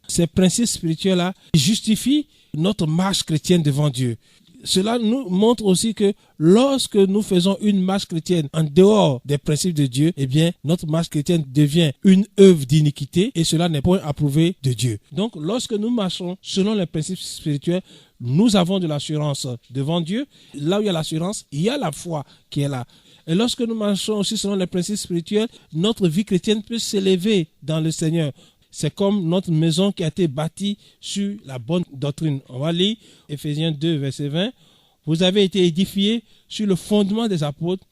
Ces principes spirituels-là justifient notre marche chrétienne devant Dieu. Cela nous montre aussi que lorsque nous faisons une marche chrétienne en dehors des principes de Dieu, eh bien, notre marche chrétienne devient une œuvre d'iniquité et cela n'est point approuvé de Dieu. Donc, lorsque nous marchons selon les principes spirituels, nous avons de l'assurance devant Dieu. Là où il y a l'assurance, il y a la foi qui est là. Et lorsque nous marchons aussi selon les principes spirituels, notre vie chrétienne peut s'élever dans le Seigneur. C'est comme notre maison qui a été bâtie sur la bonne doctrine. On va lire Éphésiens 2, verset 20. Vous avez été édifiés sur le fondement des apôtres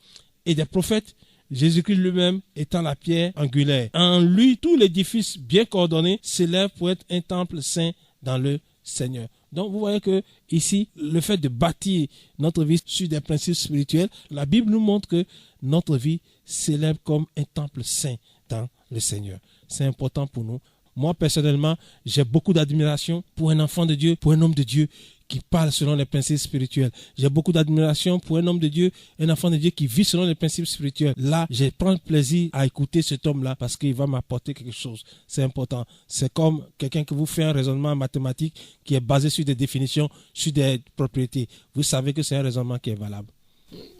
et des prophètes, Jésus-Christ lui-même étant la pierre angulaire. En lui, tout l'édifice bien coordonné s'élève pour être un temple saint dans le Seigneur. Donc vous voyez que ici, le fait de bâtir notre vie sur des principes spirituels, la Bible nous montre que notre vie s'élève comme un temple saint dans le Seigneur. C'est important pour nous. Moi, personnellement, j'ai beaucoup d'admiration pour un enfant de Dieu, pour un homme de Dieu qui parle selon les principes spirituels. J'ai beaucoup d'admiration pour un homme de Dieu, un enfant de Dieu qui vit selon les principes spirituels. Là, je prends plaisir à écouter cet homme-là parce qu'il va m'apporter quelque chose. C'est important. C'est comme quelqu'un qui vous fait un raisonnement mathématique qui est basé sur des définitions, sur des propriétés. Vous savez que c'est un raisonnement qui est valable.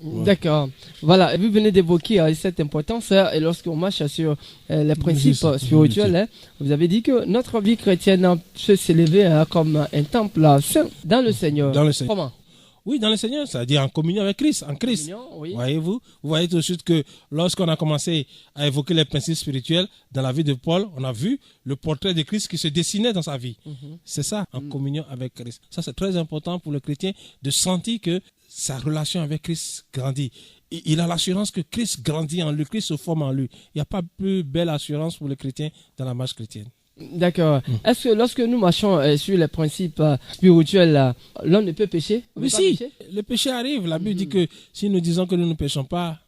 Ouais. D'accord. Voilà, vous venez d'évoquer cette importance et lorsqu'on marche sur les principes spirituels, vous avez dit que notre vie chrétienne peut s'élever comme un temple saint dans le Seigneur. Dans le Seigneur. Comment? Oui, dans le Seigneur, c'est-à-dire en communion avec Christ, en Christ. Oui. Voyez-vous, vous voyez tout de suite que lorsqu'on a commencé à évoquer les principes spirituels dans la vie de Paul, on a vu le portrait de Christ qui se dessinait dans sa vie. C'est ça, en communion avec Christ. Ça, c'est très important pour le chrétien de sentir que sa relation avec Christ grandit. Il a l'assurance que Christ grandit en lui, Christ se forme en lui. Il n'y a pas plus belle assurance pour le chrétien dans la marche chrétienne. D'accord. Est-ce que lorsque nous marchons sur les principes spirituels, l'homme ne peut pécher? Oui, si, le péché arrive. La Bible dit que si nous disons que nous ne péchons pas,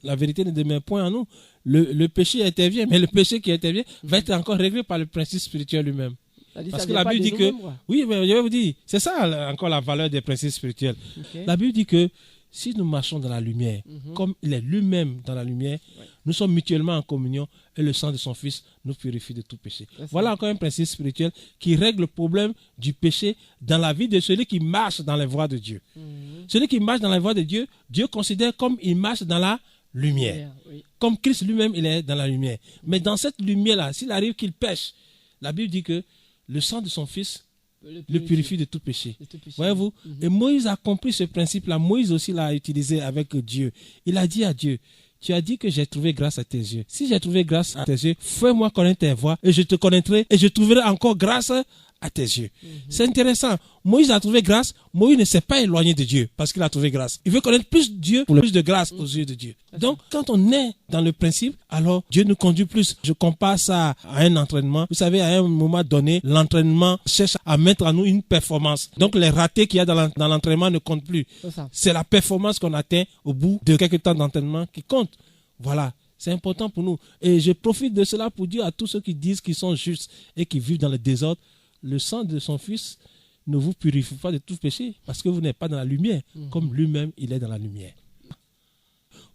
la vérité ne demeure point en nous. Le péché intervient, mais le péché qui intervient va être encore réglé par le principe spirituel lui-même. Parce que la Bible dit que... Oui, mais je vais vous dire, c'est ça encore la valeur des principes spirituels. Okay. La Bible dit que si nous marchons dans la lumière, comme il est lui-même dans la lumière, nous sommes mutuellement en communion et le sang de son Fils nous purifie de tout péché. Voilà encore un principe spirituel qui règle le problème du péché dans la vie de celui qui marche dans les voies de Dieu. Celui qui marche dans les voies de Dieu, Dieu considère comme il marche dans la lumière. Comme Christ lui-même, il est dans la lumière. Mais dans cette lumière-là, s'il arrive qu'il pêche, la Bible dit que le sang de son Fils le purifie de tout péché. Voyez-vous? Et Moïse a compris ce principe-là. Moïse aussi l'a utilisé avec Dieu. Il a dit à Dieu, tu as dit que j'ai trouvé grâce à tes yeux. Si j'ai trouvé grâce à tes yeux, fais-moi connaître tes voies et je te connaîtrai et je trouverai encore grâce à tes yeux. C'est intéressant. Moïse a trouvé grâce. Moïse ne s'est pas éloigné de Dieu parce qu'il a trouvé grâce. Il veut connaître plus Dieu pour plus de grâce aux yeux de Dieu. Donc, quand on est dans le principe, alors Dieu nous conduit plus. Je compare ça à un entraînement. Vous savez, à un moment donné, l'entraînement cherche à mettre en nous une performance. Donc, les ratés qu'il y a dans l'entraînement ne comptent plus. C'est la performance qu'on atteint au bout de quelques temps d'entraînement qui compte. Voilà. C'est important pour nous. Et je profite de cela pour dire à tous ceux qui disent qu'ils sont justes et qui vivent dans le désordre, le sang de son Fils ne vous purifie pas de tout péché parce que vous n'êtes pas dans la lumière, comme lui-même il est dans la lumière.